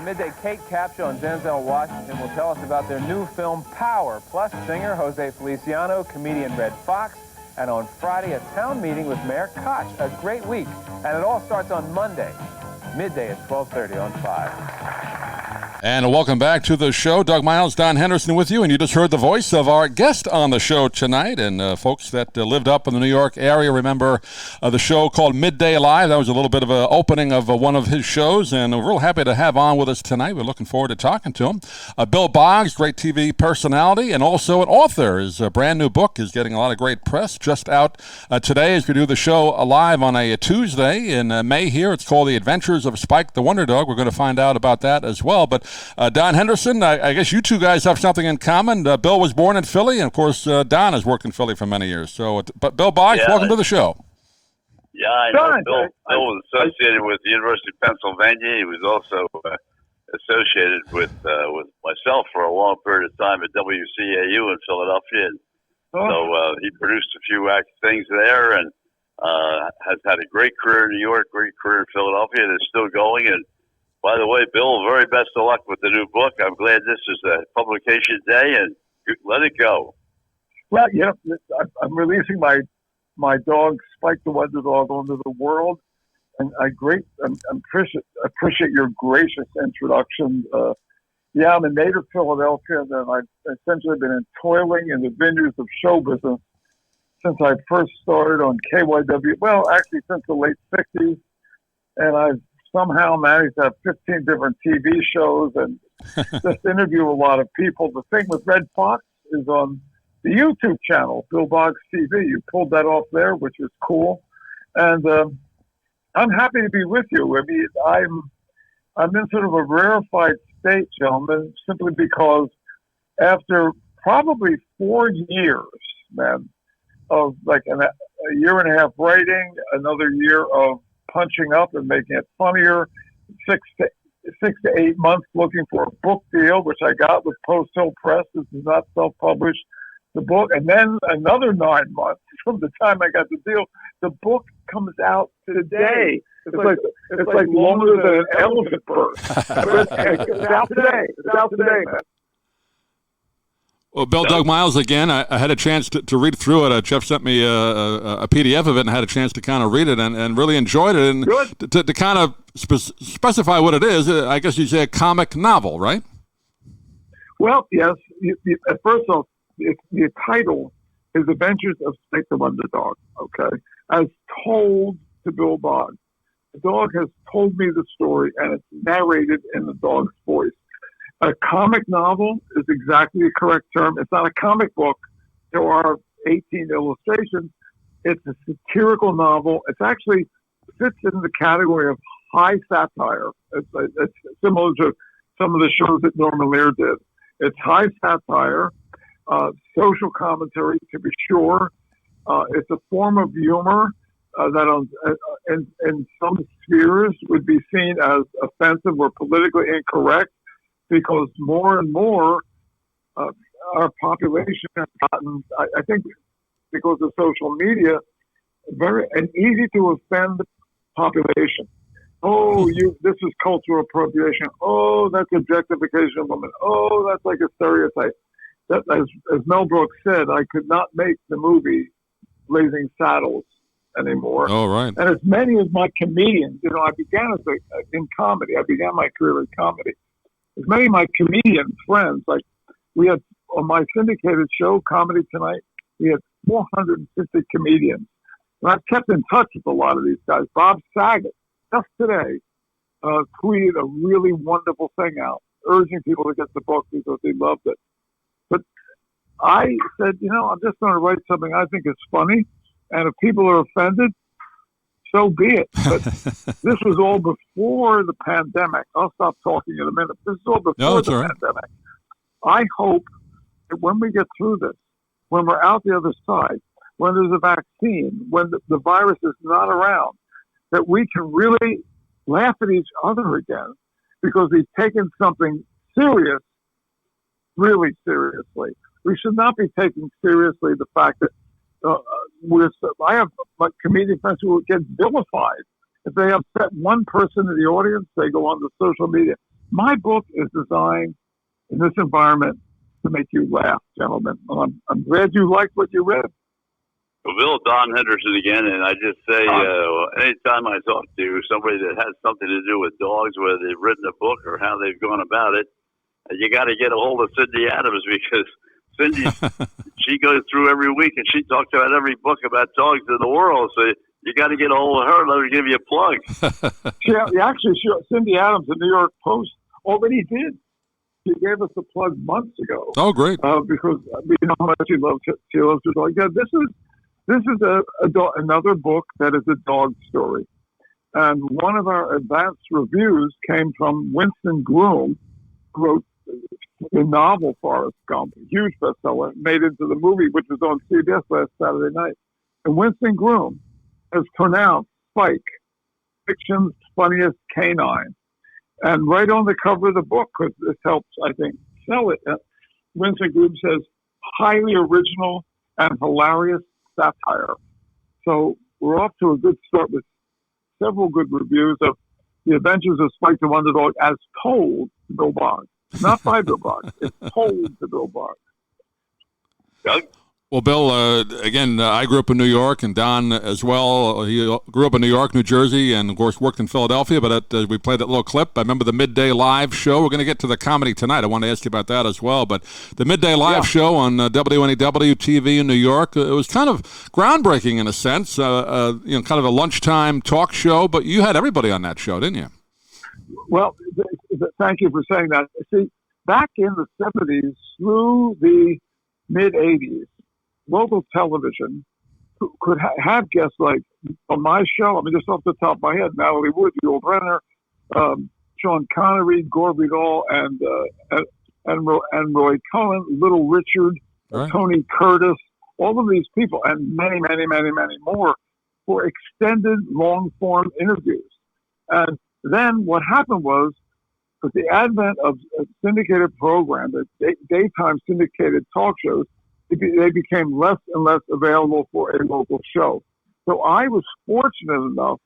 midday, Kate Capshaw and Denzel Washington will tell us about their new film, Power, plus singer Jose Feliciano, comedian Red Fox, and on Friday, a town meeting with Mayor Koch. A great week. And it all starts on Monday, midday at 12:30 on 5. And welcome back to the show. Doug Miles, Don Henderson with you, and you just heard the voice of our guest on the show tonight. And folks that lived up in the New York area remember the show called Midday Live. That was a little bit of an opening of one of his shows, and we're real happy to have on with us tonight. We're looking forward to talking to him. Bill Boggs, great TV personality, and also an author. His brand new book is getting a lot of great press, just out today as we do the show live on a Tuesday in May here. It's called The Adventures of Spike the Wonder Dog. We're going to find out about that as well. But Don Henderson, I guess you two guys have something in common. Bill was born in Philly, and of course, Don has worked in Philly for many years. So, but Bill Boggs, welcome to the show. Yeah, I know. Bill was associated with the University of Pennsylvania. He was also associated with myself for a long period of time at WCAU in Philadelphia. And so he produced a few things there, and has had a great career in New York, great career in Philadelphia, and is still going. And by the way, Bill, very best of luck with the new book. I'm glad this is a publication day, and let it go. Well, yeah, I'm releasing my dog, Spike the Wonder Dog, onto the world, and I appreciate your gracious introduction. Yeah, I'm a native Philadelphia, and I've essentially been toiling in the vineyards of show business since I first started on KYW. Well, actually, since the late '60s, and I've somehow managed to have 15 different TV shows and just interview a lot of people. The thing with Red Fox is on the YouTube channel, Bill Boggs TV. You pulled that off there, which is cool. And I'm happy to be with you. I mean, I'm in sort of a rarefied state, gentlemen, simply because after probably 4 years, man, of like a year and a half writing, another year of punching up and making it funnier, 6 to 8 months looking for a book deal, which I got with Post Hill Press. This is not self-published, the book. And then another 9 months from the time I got the deal. The book comes out today. It's like longer than an elephant birth. It's out today. It's out today, man. Well, Bill, Doug Miles again. I had a chance to read through it. Jeff sent me a PDF of it and had a chance to kind of read it and really enjoyed it. And to kind of specify what it is, I guess you'd say a comic novel, right? Well, yes. First off, the title is Adventures of Spike the Wonder Dog, okay? As told to Bill Boggs. The dog has told me the story, and it's narrated in the dog's voice. A comic novel is exactly the correct term. It's not a comic book. There are 18 illustrations. It's a satirical novel. It actually fits in the category of high satire. It's similar to some of the shows that Norman Lear did. It's high satire, social commentary, to be sure. It's a form of humor that in some spheres would be seen as offensive or politically incorrect, because more and more our population has gotten, I think, because of social media, very easy to offend population. Oh, this is cultural appropriation. Oh, that's objectification of women. Oh, that's like a stereotype. That, as Mel Brooks said, I could not make the movie Blazing Saddles anymore. Oh, right. And as many as my comedians, I began in comedy. I began my career in comedy. As many of my comedian friends, like we had on my syndicated show, Comedy Tonight, we had 450 comedians. And I've kept in touch with a lot of these guys. Bob Saget, just today, tweeted a really wonderful thing out, urging people to get the book because they loved it. But I said, I'm just going to write something I think is funny, and if people are offended, so be it. But this was all before the pandemic. I'll stop talking in a minute. This is all before the pandemic. I hope that when we get through this, when we're out the other side, when there's a vaccine, when the virus is not around, that we can really laugh at each other again, because we've taken something serious really seriously. We should not be taking seriously the fact that I have my comedian friends who get vilified. If they upset one person in the audience, they go on to social media. My book is designed in this environment to make you laugh, gentlemen. I'm glad you liked what you read. Well, Bill, Don Henderson again, and I just say, anytime I talk to somebody that has something to do with dogs, whether they've written a book or how they've gone about it, you got to get a hold of Cindy Adams, because Cindy, she goes through every week and she talks about every book about dogs in the world. So you got to get a hold of her and let her give you a plug. Cindy Adams, the New York Post, already did. She gave us a plug months ago. Oh, great! Because we know how much she loves her dog. Yeah, this is another book that is a dog story, and one of our advanced reviews came from Winston Groom, who wrote the novel Forrest Gump, a huge bestseller, made into the movie, which was on CBS last Saturday night. And Winston Groom has pronounced Spike fiction's funniest canine. And right on the cover of the book, because this helps, I think, sell it, Winston Groom says, highly original and hilarious satire. So we're off to a good start with several good reviews of The Adventures of Spike the Wonder Dog as told to Bill Boggs. Not by Bill Boggs. It's told to Bill Boggs. Doug? Well, Bill, again, I grew up in New York, and Don as well. He grew up in New York, New Jersey, and, of course, worked in Philadelphia. But we played that little clip. I remember the Midday Live show. We're going to get to the comedy tonight. I want to ask you about that as well. But the Midday Live show on WNEW TV in New York, it was kind of groundbreaking in a sense, kind of a lunchtime talk show. But you had everybody on that show, didn't you? Well, thank you for saying that. See, back in the 70s through the mid-80s, local television could have guests like on my show. I mean, just off the top of my head, Natalie Wood, Yul Brynner, Sean Connery, Gore Vidal, and Roy Cohen, Little Richard, right. Tony Curtis, all of these people, and many, many, many, many more for extended long-form interviews. And then what happened was, with the advent of a syndicated program, the daytime syndicated talk shows, they became less and less available for a local show. So I was fortunate enough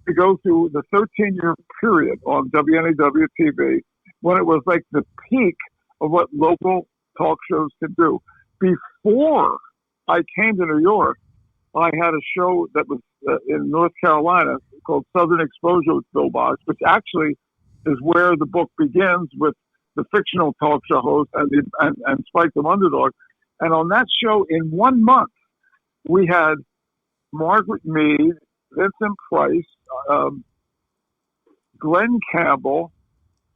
to go through the 13-year period on WNEW TV when it was like the peak of what local talk shows could do. Before I came to New York, I had a show that was in North Carolina called Southern Exposure with Bill Boggs, which actually is where the book begins with the fictional talk show host and Spike the Underdog. And on that show, in 1 month, we had Margaret Mead, Vincent Price, Glenn Campbell,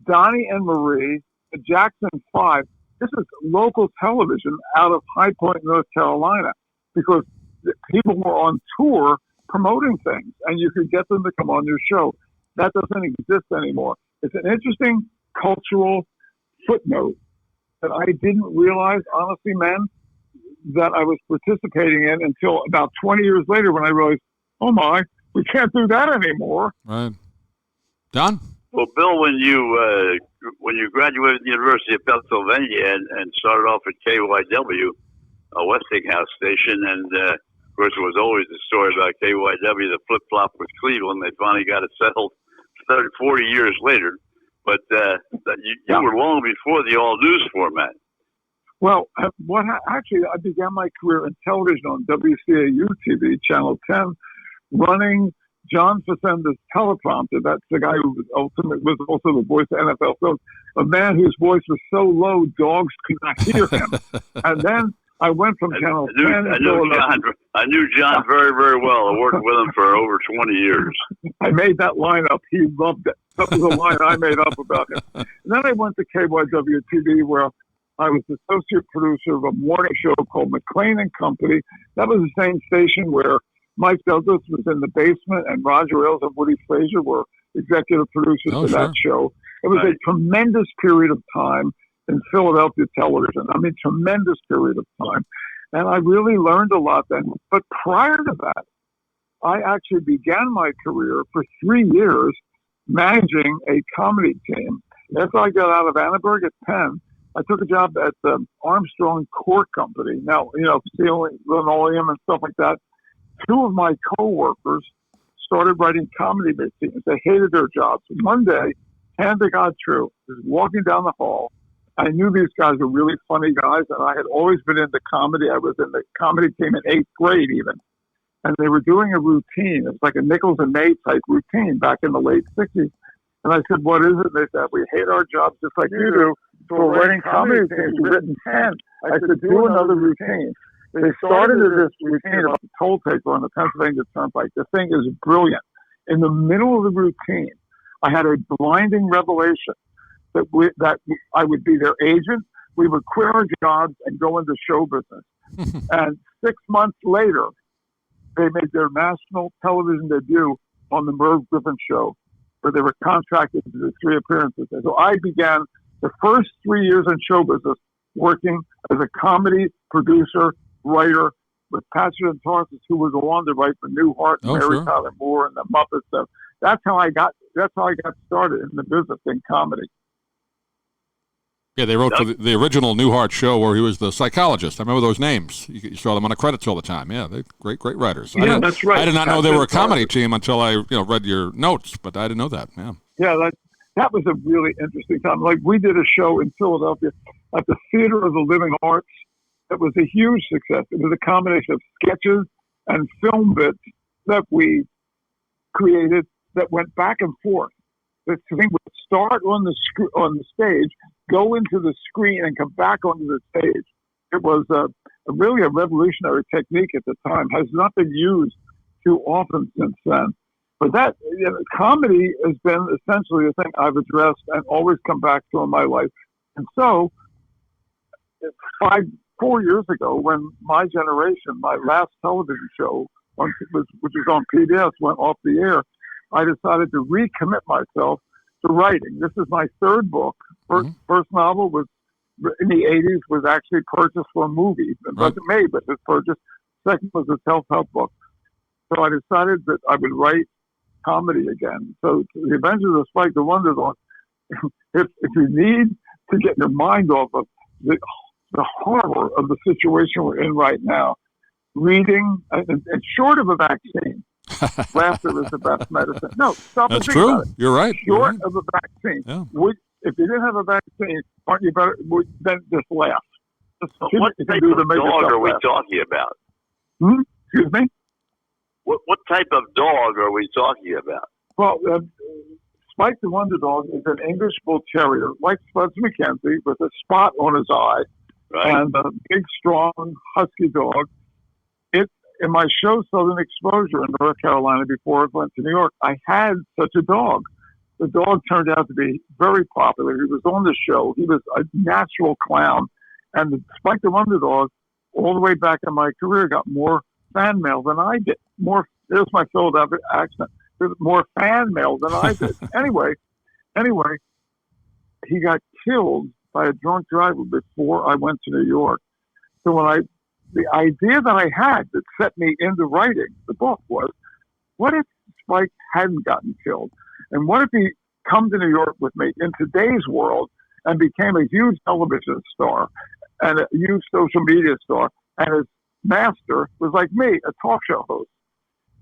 Donnie and Marie, the Jackson Five. This is local television out of High Point, North Carolina, because people were on tour promoting things, and you could get them to come on your show. That doesn't exist anymore. It's an interesting cultural footnote that I didn't realize, honestly, man, that I was participating in until about 20 years later when I realized, oh my, we can't do that anymore. Right. Don? Well, Bill, when you graduated from the University of Pennsylvania and started off at KYW, Westinghouse station, and of course there was always the story about KYW, the flip-flop with Cleveland. They finally got it settled 40 years later. But you were long before the all-news format. Well, actually, I began my career in television on WCAU TV, Channel 10, running John Facenda's teleprompter. That's the guy who was also the voice of NFL films, a man whose voice was so low, dogs could not hear him. And then I went from Channel 10. I knew John very, very well. I worked with him for over 20 years. I made that line up. He loved it. That was a line I made up about him. And then I went to KYW TV, where I was associate producer of a morning show called McLean and Company. That was the same station where Mike Douglas was in the basement and Roger Ailes and Woody Frazier were executive producers of that show. It was a tremendous period of time in Philadelphia television. I mean, tremendous period of time. And I really learned a lot then. But prior to that, I actually began my career for 3 years managing a comedy team. After I got out of Annenberg at Penn, I took a job at the Armstrong Cork Company. Now, steel, linoleum and stuff like that. Two of my coworkers started writing comedy scenes. They hated their jobs. One day, hand to God true. I was walking down the hall. I knew these guys were really funny guys, and I had always been into comedy. I was in the comedy team in 8th grade even. And they were doing a routine. It was like a Nichols and Nate type routine back in the late 60s. And I said, what is it? And they said, we hate our jobs just like you do. So we're writing comedy routines written pen. I said, do another routine. They started this routine about the toll taker on the Pennsylvania Turnpike. The thing is brilliant. In the middle of the routine, I had a blinding revelation that I would be their agent. We would quit our jobs and go into show business. And 6 months later, they made their national television debut on the Merv Griffin Show, where they were contracted to do 3 appearances. And so I began the first 3 years in show business working as a comedy producer, writer with Patrick and Tarsus, who would go on to write for Newhart and Mary Tyler Moore and the Muppets stuff. That's how I got started in the business in comedy. Yeah, they wrote for the original Newhart show where he was the psychologist. I remember those names. You saw them on the credits all the time. Yeah, they're great writers. Yeah, that's right. I did not know they were a comedy team until I read your notes, but I didn't know that. Yeah, that was a really interesting time. Like, we did a show in Philadelphia at the Theater of the Living Arts that was a huge success. It was a combination of sketches and film bits that we created that went back and forth. The thing would start on the stage, go into the screen, and come back onto the stage. It was really a revolutionary technique at the time. Has not been used too often since then. But that comedy has been essentially a thing I've addressed and always come back to in my life. And so, 4 years ago, when my generation, my last television show, which was on PBS, went off the air, I decided to recommit myself to writing. This is my 3rd book. First novel was in the 80s, was actually purchased for a movie. It wasn't made, but it was purchased. Second was a self-help book. So I decided that I would write comedy again. So The Adventures of Spike the Wonder Dog, if you need to get your mind off of the horror of the situation we're in right now, reading, and short of a vaccine, laughter is the best medicine. No, stop and think about it. You're right. Short of a vaccine. Yeah. If you didn't have a vaccine, aren't you better? Then just laugh. What type of dog are we talking about? Excuse me? What type of dog are we talking about? Well, Spike the Wonder Dog is an English Bull Terrier, like Spuds MacKenzie, with a spot on his eye, and a big, strong, husky dog. In my show, Southern Exposure in North Carolina, before I went to New York, I had such a dog. The dog turned out to be very popular. He was on the show. He was a natural clown. And the Spike the Wonder Dog, all the way back in my career, got more fan mail than I did. There's my Philadelphia accent. There's more fan mail than I did. Anyway, he got killed by a drunk driver before I went to New York. So the idea that I had that set me into writing the book was, what if Spike hadn't gotten killed? And what if he come to New York with me in today's world and became a huge television star and a huge social media star, and his master was like me, a talk show host?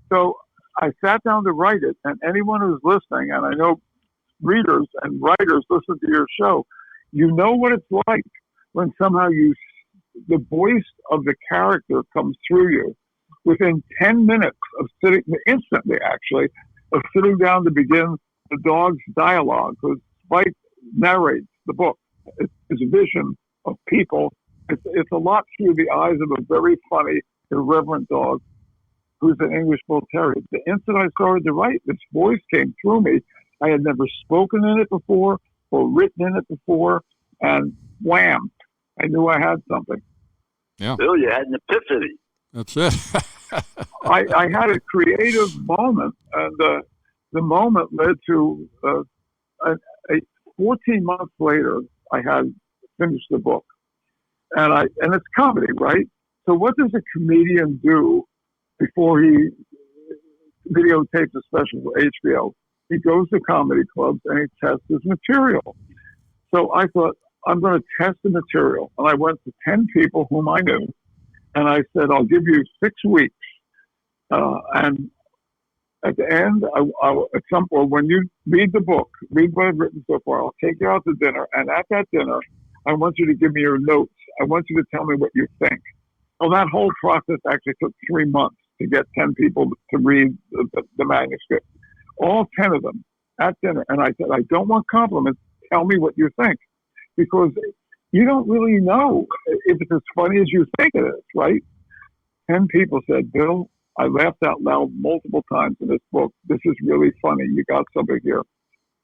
So I sat down to write it, and anyone who's listening, and I know readers and writers listen to your show, you know what it's like when somehow the voice of the character comes through you within 10 minutes of instantly of sitting down to begin the dog's dialogue, because Spike narrates the book. It's his vision of people. It's a lot through the eyes of a very funny, irreverent dog who's an English Bull Terrier. The instant I started to write, this voice came through me. I had never spoken in it before or written in it before, and wham, I knew I had something. Yeah. Bill, you had an epiphany. That's it. I had a creative moment, and the moment led to 14 months later, I had finished the book. And it's comedy, right? So what does a comedian do before he videotapes a special for HBO? He goes to comedy clubs and he tests his material. So I thought, I'm going to test the material. And I went to 10 people whom I knew. And I said, I'll give you 6 weeks. And At the end, at some point, when you read the book, read what I've written so far, I'll take you out to dinner. And at that dinner, I want you to give me your notes. I want you to tell me what you think. Well, that whole process actually took 3 months to get 10 people to read the manuscript. All 10 of them at dinner. And I said, I don't want compliments. Tell me what you think. Because you don't really know if it's as funny as you think it is, right? 10 people said, Bill, I laughed out loud multiple times in this book. This is really funny. You got something here.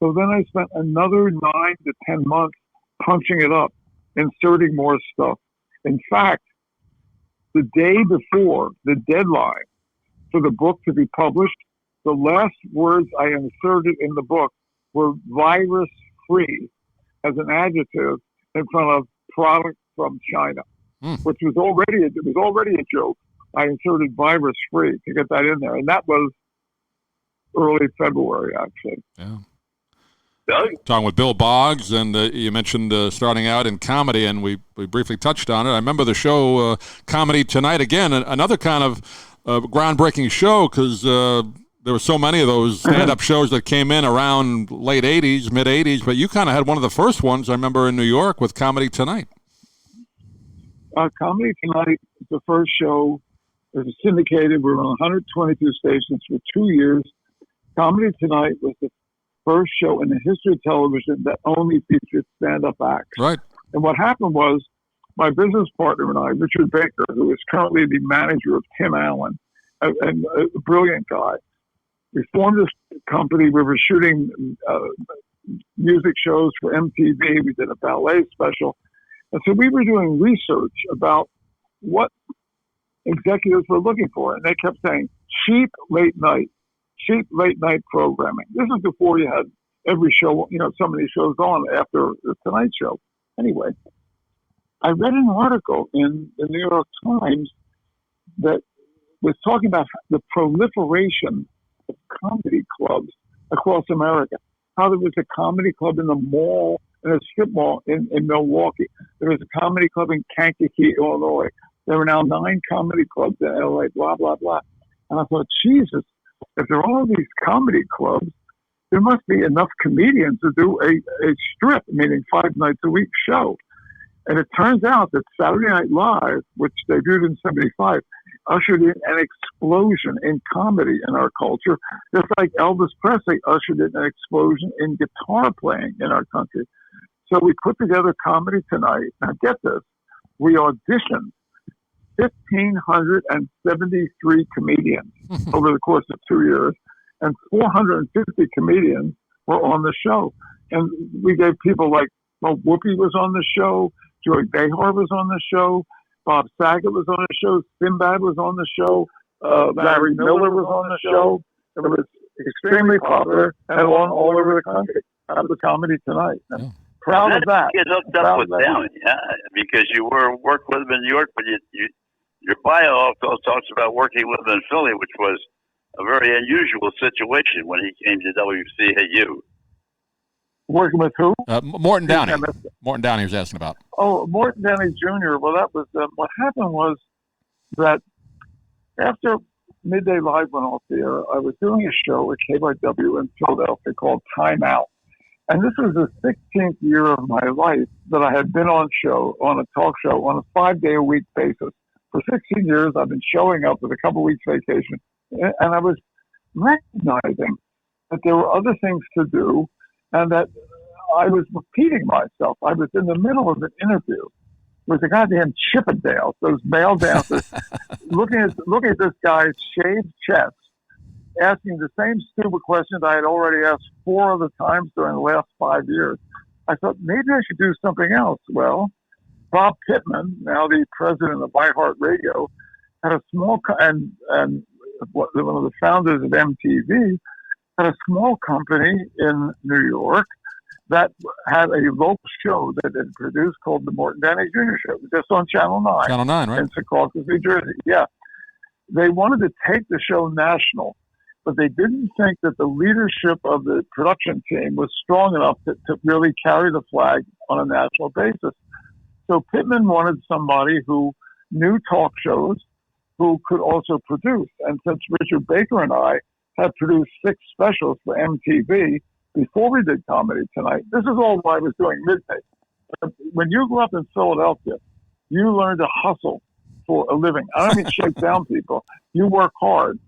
So then I spent another 9 to 10 months punching it up, inserting more stuff. In fact, the day before the deadline for the book to be published, the last words I inserted in the book were virus-free as an adjective in front of product from China, which was already a joke. I inserted virus-free to get that in there, and that was early February, actually. Yeah. Talking with Bill Boggs, and you mentioned starting out in comedy, and we briefly touched on it. I remember the show Comedy Tonight, again, another kind of groundbreaking show, because there were so many of those stand-up shows that came in around late 80s, mid-80s, but you kind of had one of the first ones, I remember, in New York with Comedy Tonight. Comedy Tonight was the first show. It was syndicated. We were on 122 stations for 2 years. Comedy Tonight was the first show in the history of television that only featured stand-up acts. Right. And what happened was my business partner and I, Richard Baker, who is currently the manager of Tim Allen, and a brilliant guy, we formed this company. We were shooting music shows for MTV. We did a ballet special. And so we were doing research about what executives were looking for. And they kept saying, cheap late night programming. This is before you had every show, so many shows on after the Tonight Show. Anyway, I read an article in the New York Times that was talking about the proliferation of comedy clubs across America. How there was a comedy club in the mall, in a strip mall in Milwaukee. There was a comedy club in Kankakee, Illinois. There were now 9 comedy clubs in LA, blah, blah, blah. And I thought, Jesus, if there are all these comedy clubs, there must be enough comedians to do a strip, meaning 5 nights a week show. And it turns out that Saturday Night Live, which debuted in 75, ushered in an explosion in comedy in our culture, just like Elvis Presley ushered in an explosion in guitar playing in our country. So we put together Comedy Tonight. Now get this, we auditioned 1,573 comedians over the course of 2 years, and 450 comedians were on the show. And we gave people like, Whoopi was on the show, Joy Behar was on the show, Bob Saget was on the show, Sinbad was on the show, Larry Miller was on the show. It was extremely popular and on all over the country. That was Comedy Tonight. Yeah. Proud of that. You get hooked up with Downey, because you worked with him in New York, but your bio also talks about working with him in Philly, which was a very unusual situation when he came to WCAU. Working with who? Morton Downey. Morton Downey was asking about. Oh, Morton Downey Jr. Well, that was what happened was that after Midday Live went off the air, I was doing a show at KYW in Philadelphia called Time Out. And this was the 16th year of my life that I had been on a talk show on a 5-day-a-week basis. For 16 years, I've been showing up with a couple weeks vacation. And I was recognizing that there were other things to do and that I was repeating myself. I was in the middle of an interview with the goddamn Chippendales, those male dancers, looking at this guy's shaved chest, asking the same stupid questions I had already asked 4 other times during the last 5 years. I thought, maybe I should do something else. Well, Bob Pittman, now the president of iHeartRadio, had a small, and one of the founders of MTV, had a small company in New York that had a local show that it produced called the Morton Downey Jr. Show, just on Channel 9. Channel 9, right? In Secaucus, New Jersey. Yeah. They wanted to take the show national, but they didn't think that the leadership of the production team was strong enough to really carry the flag on a national basis. So Pittman wanted somebody who knew talk shows, who could also produce. And since Richard Baker and I had produced 6 specials for MTV before we did Comedy Tonight. This is all while I was doing Midday. When you grew up in Philadelphia, you learned to hustle for a living. I don't mean shake down people. You work hard.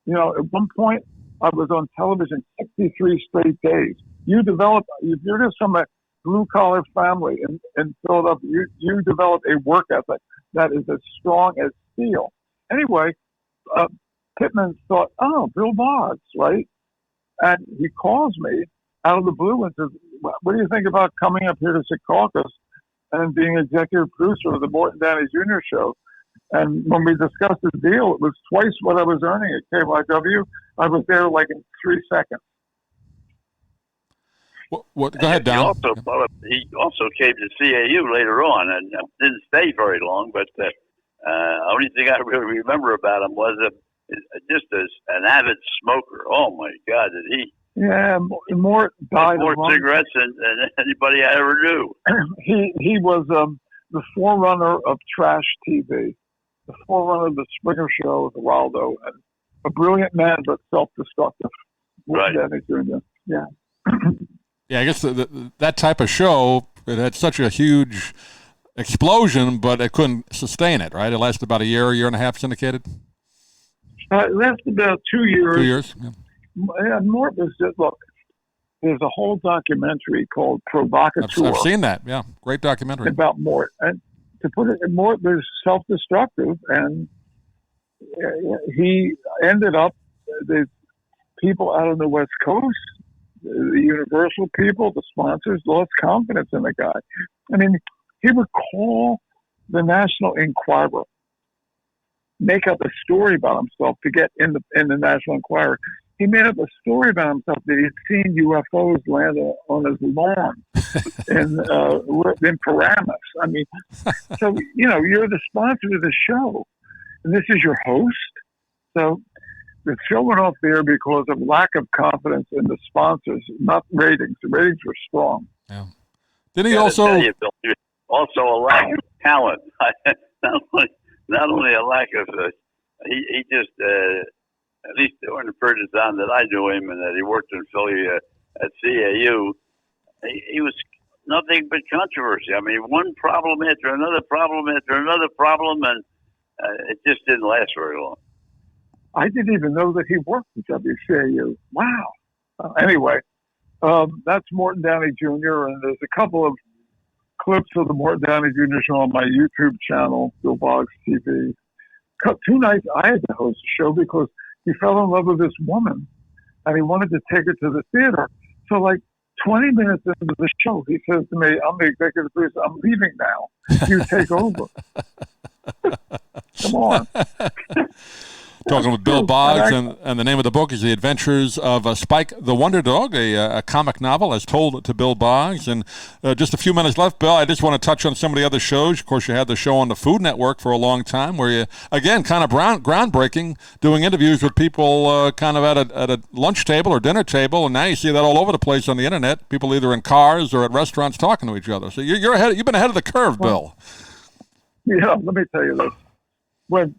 You know, at one point, I was on television 63 straight days. If you're just from a blue-collar family in Philadelphia, you develop a work ethic that is as strong as steel. Anyway, Pittman thought, oh, Bill Boggs, right? And he calls me out of the blue and says, what do you think about coming up here to Secaucus and being executive producer of the Morton Downey Jr. show? And when we discussed the deal, it was twice what I was earning at KYW. I was there like in 3 seconds. Go ahead, Don. He also came to CAU later on and didn't stay very long, but the only thing I really remember about him was just as an avid smoker. Oh, my God, did he? Yeah, more died more cigarettes than anybody I ever knew. He was the forerunner of trash TV, the forerunner of the Springer Show with Waldo, and a brilliant man but self-destructive. Right. Yeah. Yeah, I guess that type of show, it had such a huge explosion, but it couldn't sustain it, right? It lasted about a year and a half syndicated? It lasted about 2 years. 2 years, yeah. More was just, look, there's a whole documentary called Provocateur. I've seen that, yeah. Great documentary. About Mort. And to put it, Mort was self-destructive, and he ended up, the people out on the West Coast, the Universal people, the sponsors, lost confidence in the guy. I mean, he would call the National Enquirer, make up a story about himself to get in the National Enquirer. He made up a story about himself that he'd seen UFOs land on his lawn in Paramus. I mean, so, you know, you're the sponsor of the show, and this is your host. So the show went off the air because of lack of confidence in the sponsors, not ratings. The ratings were strong. Yeah. Didn't he also... Also a lack of talent. not only a lack of... he just... at least during the period of time that I knew him and that he worked in Philly at CAU, he was nothing but controversy. I mean, one problem after another problem after another problem, and it just didn't last very long. I didn't even know that he worked at WCAU. Wow. Anyway, that's Morton Downey Jr., and there's a couple of clips of the Morton Downey Jr. show on my YouTube channel, Bill Boggs TV. 2 nights I had to host a show because he fell in love with this woman, and he wanted to take her to the theater. So, like 20 minutes into the show, he says to me, I'm the executive producer. I'm leaving now. You take over. Come on. Talking with Bill Boggs, and the name of the book is The Adventures of Spike the Wonder Dog, a comic novel as told to Bill Boggs. And just a few minutes left, Bill, I just want to touch on some of the other shows. Of course, you had the show on the Food Network for a long time where you, again, kind of groundbreaking, doing interviews with people kind of at a lunch table or dinner table, and now you see that all over the place on the Internet, people either in cars or at restaurants talking to each other. So you've been ahead of the curve, Bill. Yeah, let me tell you this. When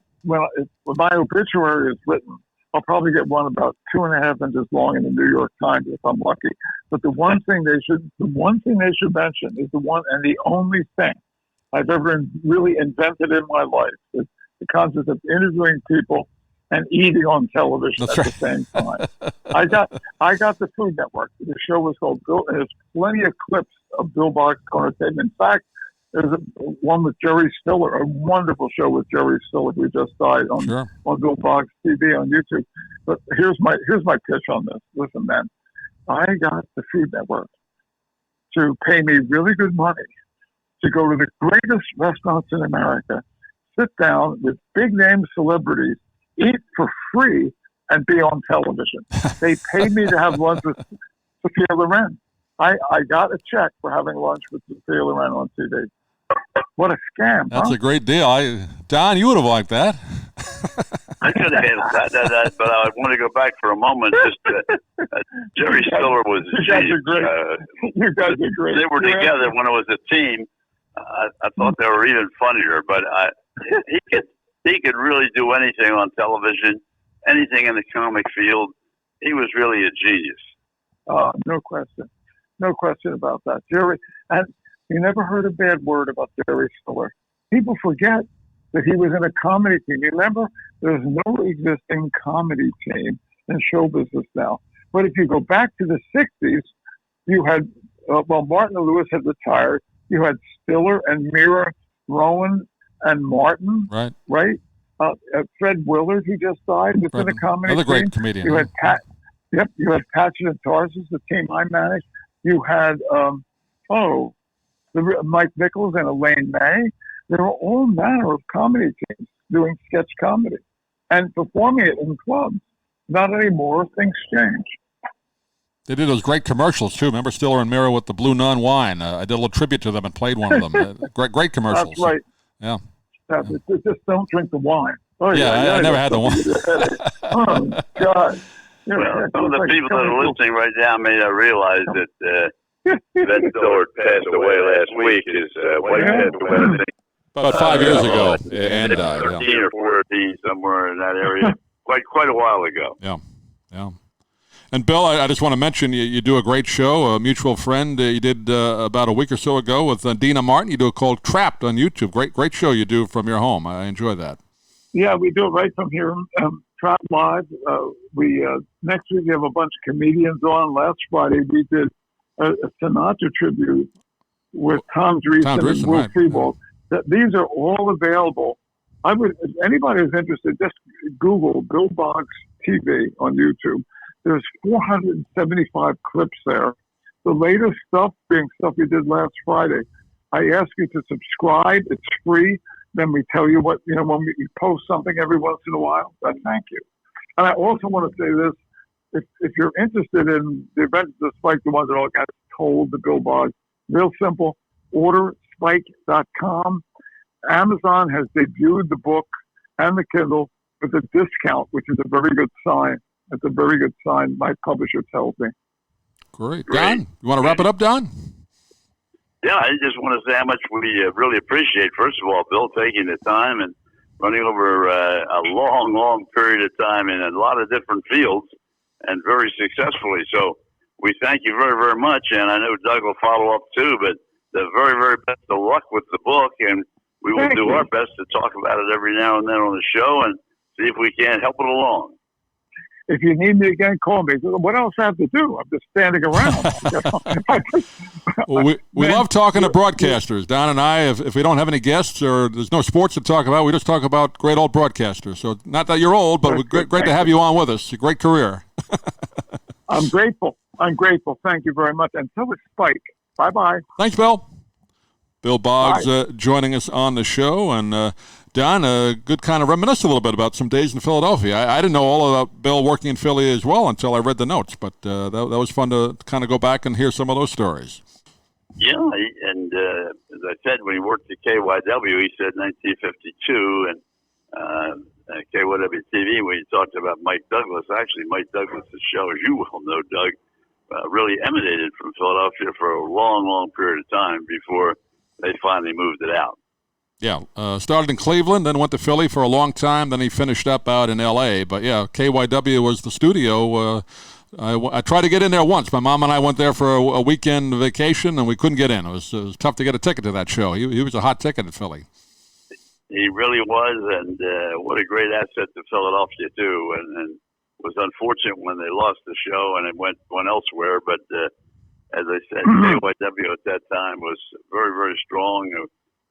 my obituary is written, I'll probably get one about 2.5 inches long in the New York Times if I'm lucky. But the one thing they should mention is the one and the only thing I've ever really invented in my life is the concept of interviewing people and eating on television the same time. I got the Food Network. The show was called Bill, and there's plenty of clips of Bill Boggs' Corner Table. In fact, there's one with Jerry Stiller, a wonderful show with Jerry Stiller who just died on Bill Boggs TV on YouTube. But here's my pitch on this. Listen, man, I got the Food Network to pay me really good money to go to the greatest restaurants in America, sit down with big name celebrities, eat for free, and be on television. They paid me to have lunch with Sophia Loren. I got a check for having lunch with Sophia Loren on TV. What a scam! That's a great deal. Don, you would have liked that. I could have handled that, but I want to go back for a moment. Jerry Stiller was a genius. You guys are great. They were together when it was a team. I thought they were even funnier, but he could really do anything on television, anything in the comic field. he was really a genius. No question about that, Jerry. And you never heard a bad word about Jerry Stiller. People forget that he was in a comedy team. Remember, there's no existing comedy team in show business now. But if you go back to the 60s, you had, Martin Lewis had retired. You had Stiller and Mira, Rowan and Martin, right? Fred Willard, who just died, was in a comedy team. Another great comedian. You had you had Patchen and Tarsus, the team I managed. You had, Mike Nichols and Elaine May. There were all manner of comedy teams doing sketch comedy and performing it in clubs. Not anymore. Things change. They did those great commercials, too. Remember Stiller and Mira with the Blue Nun wine? I did a little tribute to them and played one of them. Great commercials. That's right. Yeah. Just don't drink the wine. I never had the wine. Oh, God. Well, some of the people that are listening right now may not realize that Ben Stiller passed away last week. His wife passed away, about 5 years ago. And 13 or 14, somewhere in that area. Quite a while ago. Yeah. And Bill, I just want to mention you do a great show, a mutual friend you did about a week or so ago with Dina Martin. You do it called Trapped on YouTube. Great show you do from your home. I enjoy that. Yeah, we do it right from here, Trapped Live. Next week we have a bunch of comedians on. Last Friday we did a Sinatra tribute with Tom Dreesen and Will Freeball. These are all available. If anybody is interested, just Google Bill Boggs TV on YouTube. There's 475 clips there. The latest stuff being stuff we did last Friday. I ask you to subscribe. It's free. Then we tell you when we post something every once in a while. But thank you. And I also want to say this. If you're interested in the events of Spike, the ones that all got told to Bill Boggs, real simple, order spike.com. Amazon has debuted the book and the Kindle with a discount, which is a very good sign. It's a very good sign, my publisher tells me. Great. Don, you want to wrap it up, Don? Yeah, I just want to say how much we really appreciate, first of all, Bill taking the time and running over a long period of time in a lot of different fields and very successfully. So we thank you very, very much. And I know Doug will follow up too, but the very, very best of luck with the book. And we will do our best to talk about it every now and then on the show and see if we can help it along. If you need me again, call me. What else I have to do? I'm just standing around. Well, we love talking to broadcasters. Don and I, if we don't have any guests or there's no sports to talk about, we just talk about great old broadcasters. So not that you're old, but great to have you on with us. A great career. I'm grateful. Thank you very much. And so is Spike. Bye-bye. Thanks, Bill. Bill Boggs joining us on the show. And Don, good kind of reminisce a little bit about some days in Philadelphia. I didn't know all about Bill working in Philly as well until I read the notes, but that was fun to kind of go back and hear some of those stories. Yeah, and as I said, when he worked at KYW, he said 1952, and KYW TV, when he talked about Mike Douglas. Actually, Mike Douglas' show, as you well know, Doug, really emanated from Philadelphia for a long period of time before they finally moved it out. Yeah, started in Cleveland, then went to Philly for a long time, then he finished up out in L.A. But, yeah, KYW was the studio. I tried to get in there once. My mom and I went there for a weekend vacation, and we couldn't get in. It was tough to get a ticket to that show. He was a hot ticket in Philly. He really was, and what a great asset to Philadelphia, too, and was unfortunate when they lost the show and it went elsewhere. But as I said, KYW at that time was very, very strong.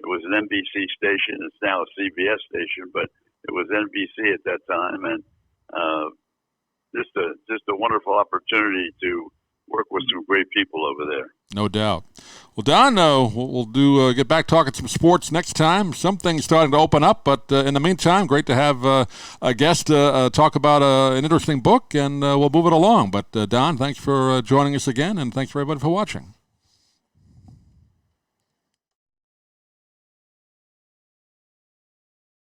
It was an NBC station. It's now a CBS station, but it was NBC at that time, and just a wonderful opportunity to work with some great people over there. No doubt. Well, Don, we'll get back talking some sports next time. Some things starting to open up, but in the meantime, great to have a guest talk about an interesting book, and we'll move it along. But Don, thanks for joining us again, and thanks for everybody for watching.